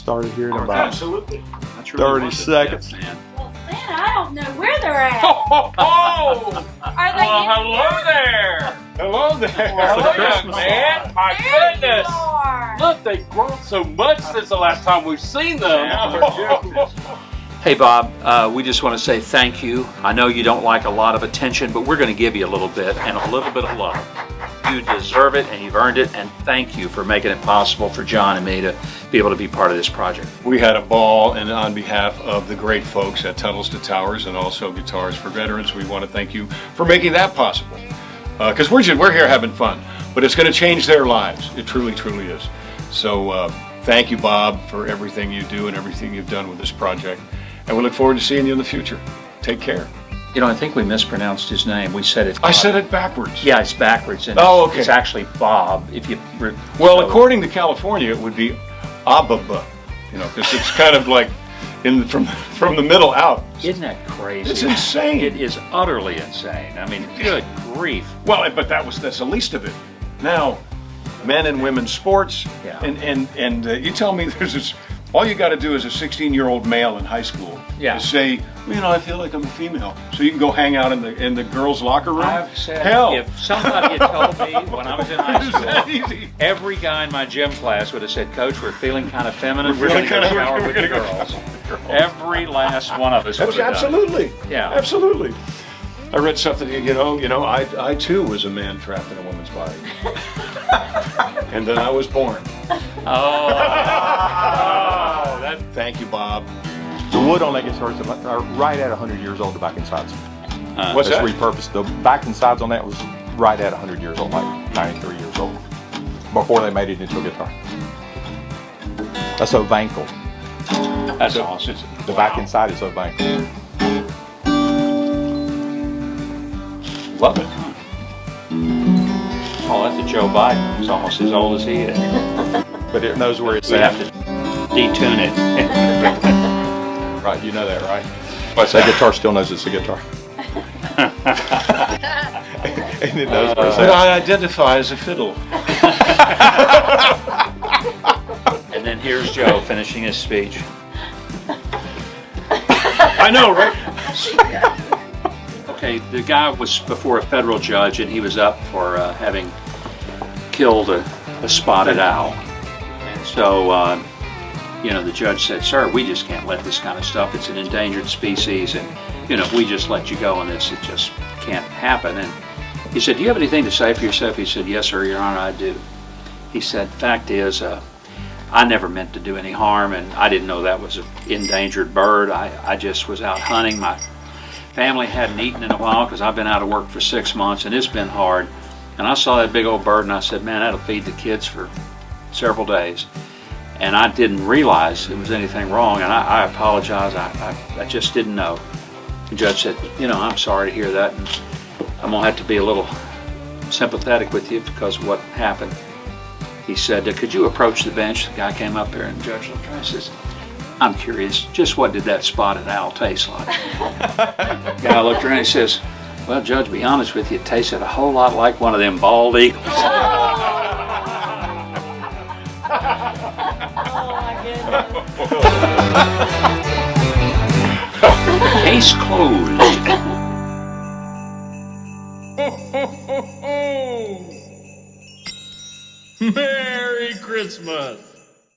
started here in about Absolutely. 30 seconds. Man. Well, Santa, I don't know where they're at. Oh, Are they in hello here? there. Hello there. Hello, young Christmas man. My There goodness. you are. Look, they've grown so much since the last time we've seen them. Hey Bob, we just want to say thank you. I know you don't like a lot of attention, but we're going to give you a little bit and a little bit of love. You deserve it and you've earned it, and thank you for making it possible for John and me to be able to be part of this project. We had a ball, and on behalf of the great folks at Tunnels to Towers and also Guitars for Veterans, we want to thank you for making that possible. Because we're here having fun, but it's going to change their lives. It truly, truly is. So thank you, Bob, for everything you do and everything you've done with this project. And we look forward to seeing you in the future. Take care. You know, I think we mispronounced his name. We said it. I said it backwards. Yeah, it's backwards. And Oh, okay. It's actually Bob. If you. Well, according to California, it would be Ababa. You know, because it's kind of like from the middle out. Isn't that crazy? It's insane. It is utterly insane. I mean, good grief. Well, but that's the least of it. Now, men and women's sports, Yeah. and you tell me there's this. All you got to do as a 16-year-old male in high school is say, well, you know, I feel like I'm a female, so you can go hang out in the girls' locker room. I've said, Hell, if somebody had told me when I was in high Is that school, easy? every guy in my gym class would have said, Coach, we're feeling kind of feminine. We're We're going to feeling go kinda- shower we're with the gonna go girls. shower with the girls. Every last one of us would have done it. Absolutely. Yeah. Absolutely. I read something, I too was a man trapped in a woman's body. And then I was born. Oh, that. Thank you, Bob. The wood on that guitar is right at 100 years old, the back and sides. What's It's that? repurposed. The back and sides on that was right at 100 years old, like 93 years old, before they made it into a guitar. That's Ovankle. That's awesome. The back and side is Ovankle. Love it. Oh, that's a Joe Biden. It's almost as old as he is. But it knows where it's We at. have to detune it. Right, you know that, right? What's That that? guitar still knows it's a guitar. And it knows where it's But at. I identify as a fiddle. And then here's Joe finishing his speech. I know, right? Okay, the guy was before a federal judge, and he was up for having killed a spotted owl. And so, the judge said, "Sir, we just can't let this kind of stuff. It's an endangered species, and if we just let you go on this, it just can't happen." And he said, "Do you have anything to say for yourself?" He said, "Yes, sir, Your Honor, I do." He said, "Fact is, I never meant to do any harm, and I didn't know that was an endangered bird. I just was out hunting. My family hadn't eaten in a while because I've been out of work for 6 months, and it's been hard. And I saw that big old bird, and I said, man, that'll feed the kids for several days. And I didn't realize there was anything wrong, and I apologize. I just didn't know." The judge said, "I'm sorry to hear that, and I'm going to have to be a little sympathetic with you because of what happened." He said, "Could you approach the bench?" The guy came up there, and the judge looked around and says, "I'm curious, just what did that spotted owl taste like?" The guy looked around and he says, "Well, Judge, to be honest with you, it tasted a whole lot like one of them bald eagles." Oh my goodness. Case closed. Merry Christmas.